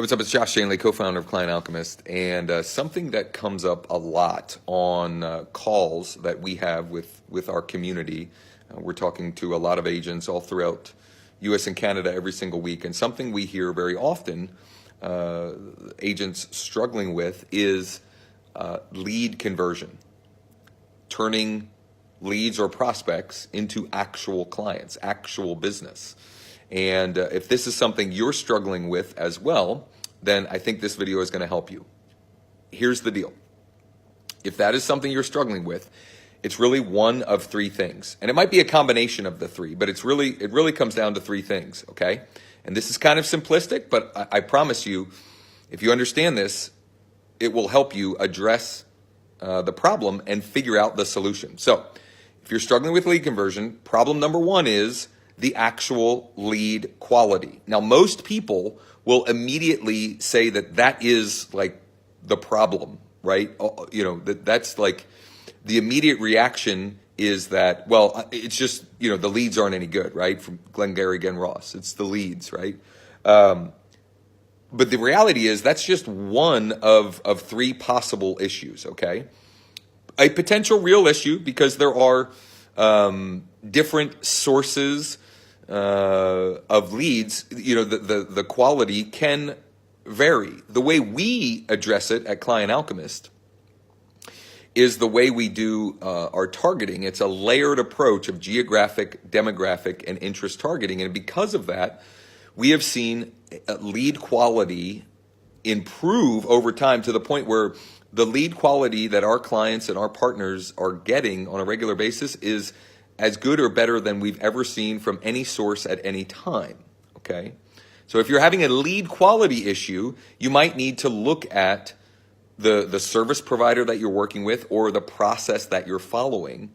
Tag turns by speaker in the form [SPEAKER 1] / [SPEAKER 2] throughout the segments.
[SPEAKER 1] Hey, what's up? It's Josh Schoenly, co-founder of Client Alchemist, and something that comes up a lot on calls that we have with our community. We're talking to a lot of agents all throughout U.S. and Canada every single week, and something we hear very often agents struggling with is lead conversion, turning leads or prospects into actual clients, actual business. And if this is something you're struggling with as well, then I think this video is going to help you. Here's the deal. If that is something you're struggling with, it's really one of three things. And it might be a combination of the three, but it really comes down to three things, okay? And this is kind of simplistic, but I promise you, if you understand this, it will help you address the problem and figure out the solution. So if you're struggling with lead conversion, problem number one is the actual lead quality. Now, most people will immediately say that that is like the problem, right? You know, that's like the immediate reaction is that, well, it's just, you know, the leads aren't any good, right? From Glengarry Glen Ross, it's the leads, right? But the reality is that's just one of three possible issues, okay? A potential real issue because there are different sources of leads, you know, the quality can vary. The way we address it at Client Alchemist is the way we do our targeting. It's a layered approach of geographic, demographic, and interest targeting. And because of that, we have seen lead quality improve over time to the point where the lead quality that our clients and our partners are getting on a regular basis is as good or better than we've ever seen from any source at any time, okay? So if you're having a lead quality issue, you might need to look at the service provider that you're working with or the process that you're following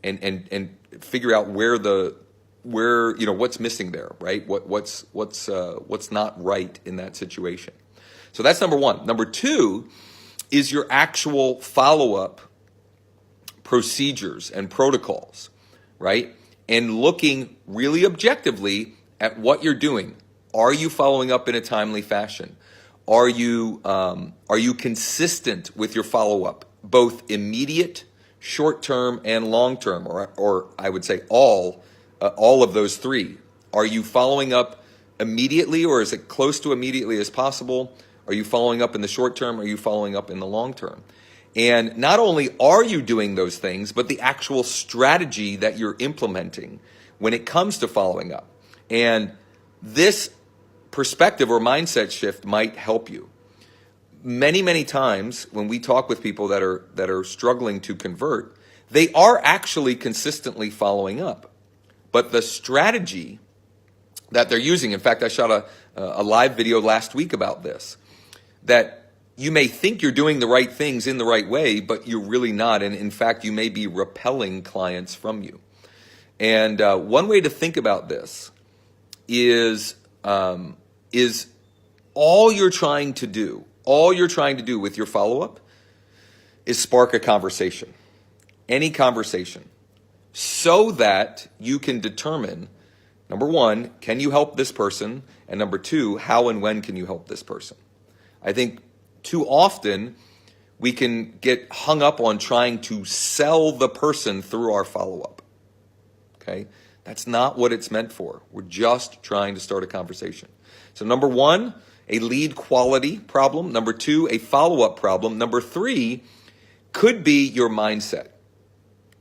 [SPEAKER 1] and figure out where you know what's missing there, right? What's not right in that situation. So that's number one. Number two is your actual follow-up procedures and protocols, right? And looking really objectively at what you're doing. Are you following up in a timely fashion? Are you consistent with your follow-up, both immediate, short-term, and long-term, or I would say all of those three? Are you following up immediately, or is it close to immediately as possible? Are you following up in the short term? Are you following up in the long term? And not only are you doing those things, but the actual strategy that you're implementing when it comes to following up. And this perspective or mindset shift might help you. Many, many times when we talk with people that are struggling to convert, they are actually consistently following up. But the strategy that they're using, in fact, I shot a live video last week about this, that you may think you're doing the right things in the right way, but you're really not. And in fact, you may be repelling clients from you. And one way to think about this is all you're trying to do with your follow-up is spark a conversation, any conversation, so that you can determine, number one, can you help this person? And number two, how and when can you help this person? I think too often we can get hung up on trying to sell the person through our follow-up, okay? That's not what it's meant for. We're just trying to start a conversation. So number one, a lead quality problem. Number two, a follow-up problem. Number three could be your mindset.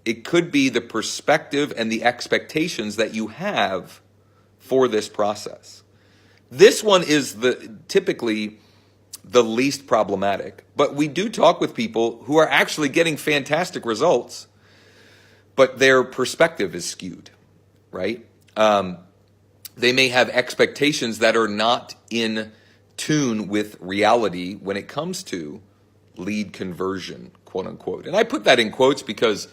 [SPEAKER 1] It could be the perspective and the expectations that you have for this process. This one is typically the least problematic, but we do talk with people who are actually getting fantastic results, but their perspective is skewed, right? They may have expectations that are not in tune with reality when it comes to lead conversion, quote unquote. And I put that in quotes because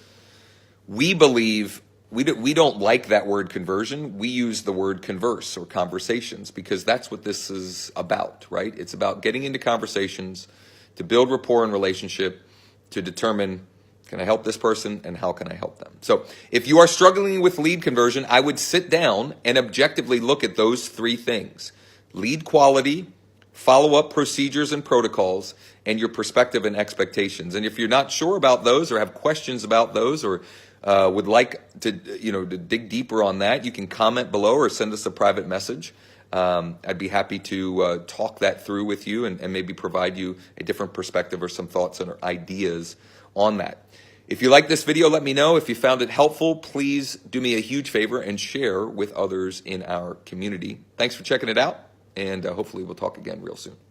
[SPEAKER 1] we believe we don't like that word conversion. We use the word converse or conversations because that's what this is about, right? It's about getting into conversations to build rapport and relationship to determine, can I help this person and how can I help them? So if you are struggling with lead conversion, I would sit down and objectively look at those three things: lead quality, follow-up procedures and protocols, and your perspective and expectations. And if you're not sure about those or have questions about those or would like to, to dig deeper on that, you can comment below or send us a private message. I'd be happy to talk that through with you and maybe provide you a different perspective or some thoughts and ideas on that. If you like this video, let me know. If you found it helpful, please do me a huge favor and share with others in our community. Thanks for checking it out, and hopefully we'll talk again real soon.